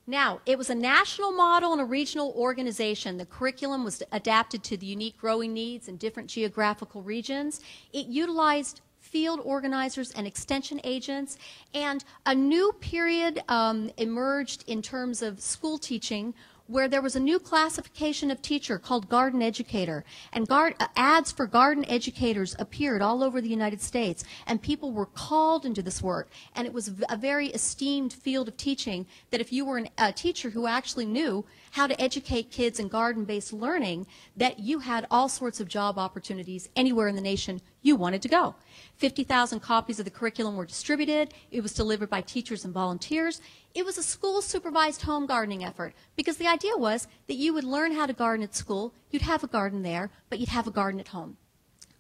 Now, it was a national model and a regional organization. The curriculum was adapted to the unique growing needs in different geographical regions. It utilized field organizers and extension agents, and a new period emerged in terms of school teaching, where there was a new classification of teacher called garden educator, and ads for garden educators appeared all over the United States, and people were called into this work, and it was a very esteemed field of teaching, that if you were a teacher who actually knew how to educate kids in garden-based learning, that you had all sorts of job opportunities anywhere in the nation you wanted to go. 50,000 copies of the curriculum were distributed. It was delivered by teachers and volunteers. It was a school-supervised home gardening effort, because the idea was that you would learn how to garden at school, you'd have a garden there, but you'd have a garden at home.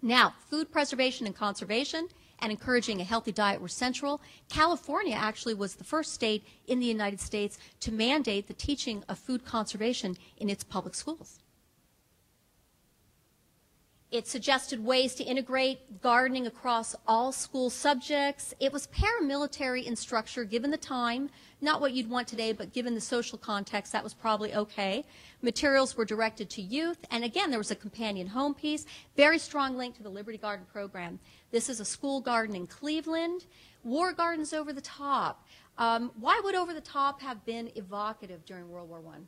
Now, food preservation and conservation and encouraging a healthy diet were central. California actually was the first state in the United States to mandate the teaching of food conservation in its public schools. It suggested ways to integrate gardening across all school subjects. It was paramilitary in structure given the time, not what you'd want today, but given the social context, that was probably okay. Materials were directed to youth, and again, there was a companion home piece, very strong link to the Liberty Garden program. This is a school garden in Cleveland. War gardens over the top. Why would over the top have been evocative during World War I?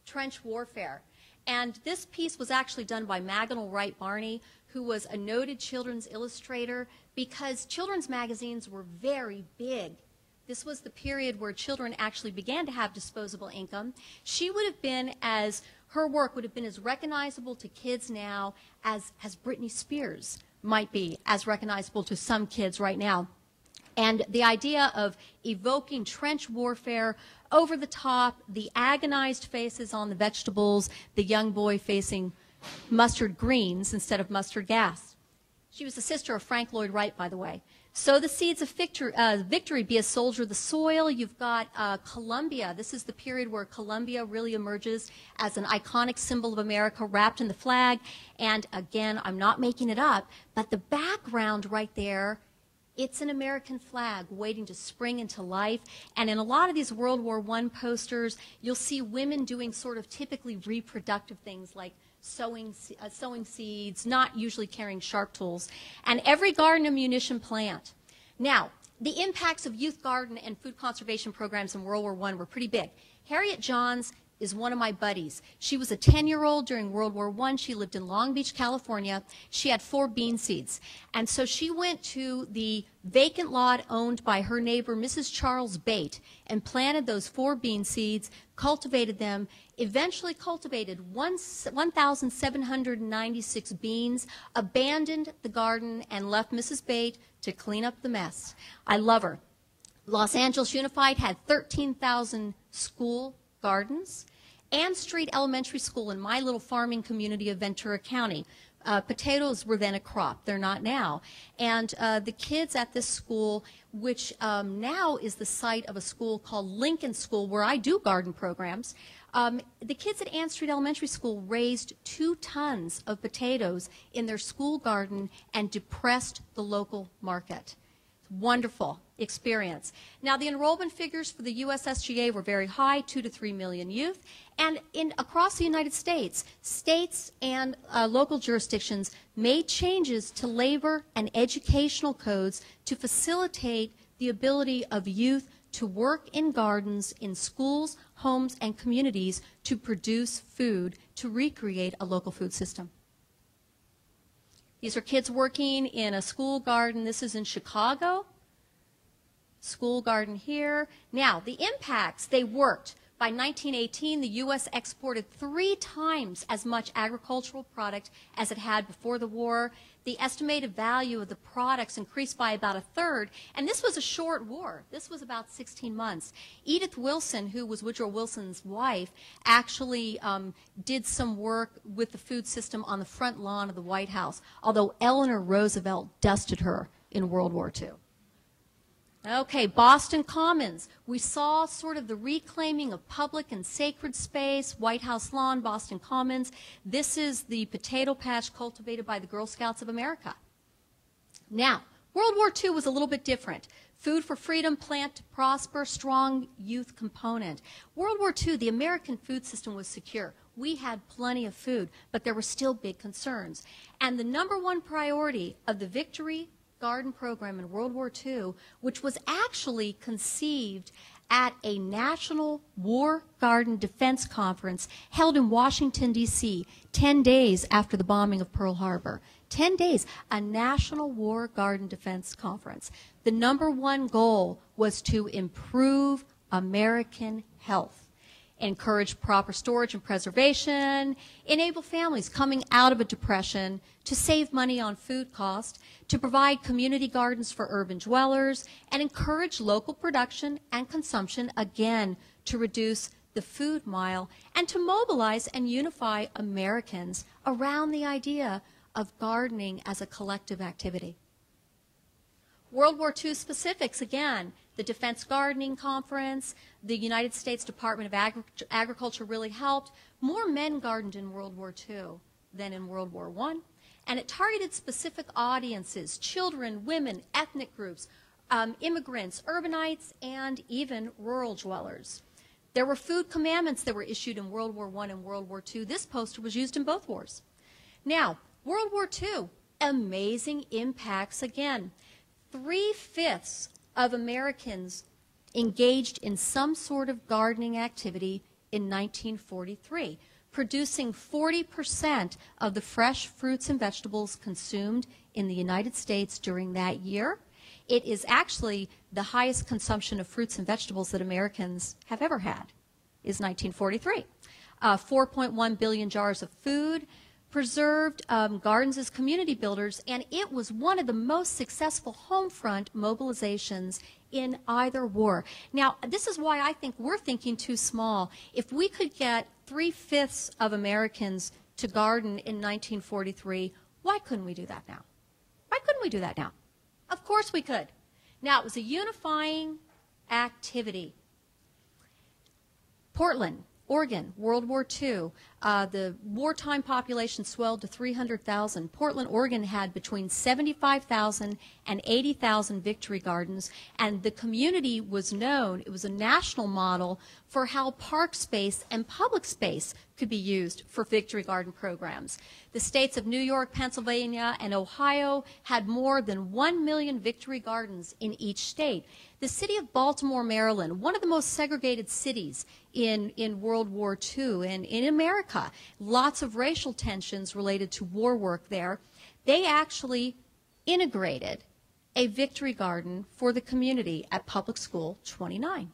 Trench warfare. And this piece was actually done by Magnell Wright Barney, who was a noted children's illustrator, because children's magazines were very big. This was the period where children actually began to have disposable income. She would have been her work would have been as recognizable to kids now as Britney Spears might be as recognizable to some kids right now. And the idea of evoking trench warfare, over the top, the agonized faces on the vegetables, the young boy facing mustard greens instead of mustard gas. She was the sister of Frank Lloyd Wright, by the way. Sow the seeds of victory, be a soldier of the soil. You've got Columbia. This is the period where Columbia really emerges as an iconic symbol of America wrapped in the flag. And again, I'm not making it up, but the background right there, it's an American flag waiting to spring into life. And in a lot of these World War I posters, you'll see women doing sort of typically reproductive things like sowing seeds, not usually carrying sharp tools. And every garden a munition plant. Now, the impacts of youth garden and food conservation programs in World War I were pretty big. Harriet Johns is one of my buddies. She was a 10-year-old during World War I. She lived in Long Beach, California. She had 4 bean seeds. And so she went to the vacant lot owned by her neighbor, Mrs. Charles Bate, and planted those 4 bean seeds, cultivated them, eventually cultivated 1,796 beans, abandoned the garden, and left Mrs. Bate to clean up the mess. I love her. Los Angeles Unified had 13,000 school gardens. Ann Street Elementary School in my little farming community of Ventura County. Potatoes were then a crop. They're not now. And the kids at this school, which now is the site of a school called Lincoln School, where I do garden programs, the kids at Ann Street Elementary School raised 2 tons of potatoes in their school garden and depressed the local market. Wonderful experience. Now, the enrollment figures for the USSGA were very high, 2 to 3 million youth. And across the United States, states and local jurisdictions made changes to labor and educational codes to facilitate the ability of youth to work in gardens, in schools, homes, and communities to produce food, to recreate a local food system. These are kids working in a school garden. This is in Chicago. School garden here. Now, the impacts, they worked. By 1918, the U.S. exported 3 times as much agricultural product as it had before the war. The estimated value of the products increased by about 1/3, and this was a short war. This was about 16 months. Edith Wilson, who was Woodrow Wilson's wife, actually did some work with the food system on the front lawn of the White House, although Eleanor Roosevelt dusted her in World War II. Okay, Boston Commons. We saw sort of the reclaiming of public and sacred space, White House lawn, Boston Commons. This is the potato patch cultivated by the Girl Scouts of America. Now, World War II was a little bit different. Food for freedom, plant to prosper, strong youth component. World War II, the American food system was secure. We had plenty of food, but there were still big concerns. And the number one priority of the Victory Garden program in World War II, which was actually conceived at a National War Garden Defense Conference held in Washington, D.C., 10 days after the bombing of Pearl Harbor. 10 days, a National War Garden Defense Conference. The number one goal was to improve American health, encourage proper storage and preservation, enable families coming out of a depression to save money on food costs, to provide community gardens for urban dwellers, and encourage local production and consumption, again, to reduce the food mile, and to mobilize and unify Americans around the idea of gardening as a collective activity. World War II specifics, again, the Defense Gardening Conference, the United States Department of Agriculture really helped. More men gardened in World War II than in World War I, and it targeted specific audiences, children, women, ethnic groups, immigrants, urbanites, and even rural dwellers. There were food commandments that were issued in World War I and World War II. This poster was used in both wars. Now, World War II, amazing impacts again. 3/5 of Americans engaged in some sort of gardening activity in 1943, producing 40% of the fresh fruits and vegetables consumed in the United States during that year. It is actually the highest consumption of fruits and vegetables that Americans have ever had, is 1943. 4.1 billion jars of food, preserved gardens as community builders, and it was one of the most successful home front mobilizations in either war. Now, this is why I think we're thinking too small. If we could get 3/5 of Americans to garden in 1943, why couldn't we do that now? Why couldn't we do that now? Of course we could. Now, it was a unifying activity. Portland, Oregon, World War II, the wartime population swelled to 300,000. Portland, Oregon had between 75,000 and 80,000 Victory Gardens, and the community was known, it was a national model for how park space and public space could be used for Victory Garden programs. The states of New York, Pennsylvania, and Ohio had more than 1 million Victory Gardens in each state. The city of Baltimore, Maryland, one of the most segregated cities in World War II and in America, lots of racial tensions related to war work there, they actually integrated a Victory Garden for the community at Public School 29.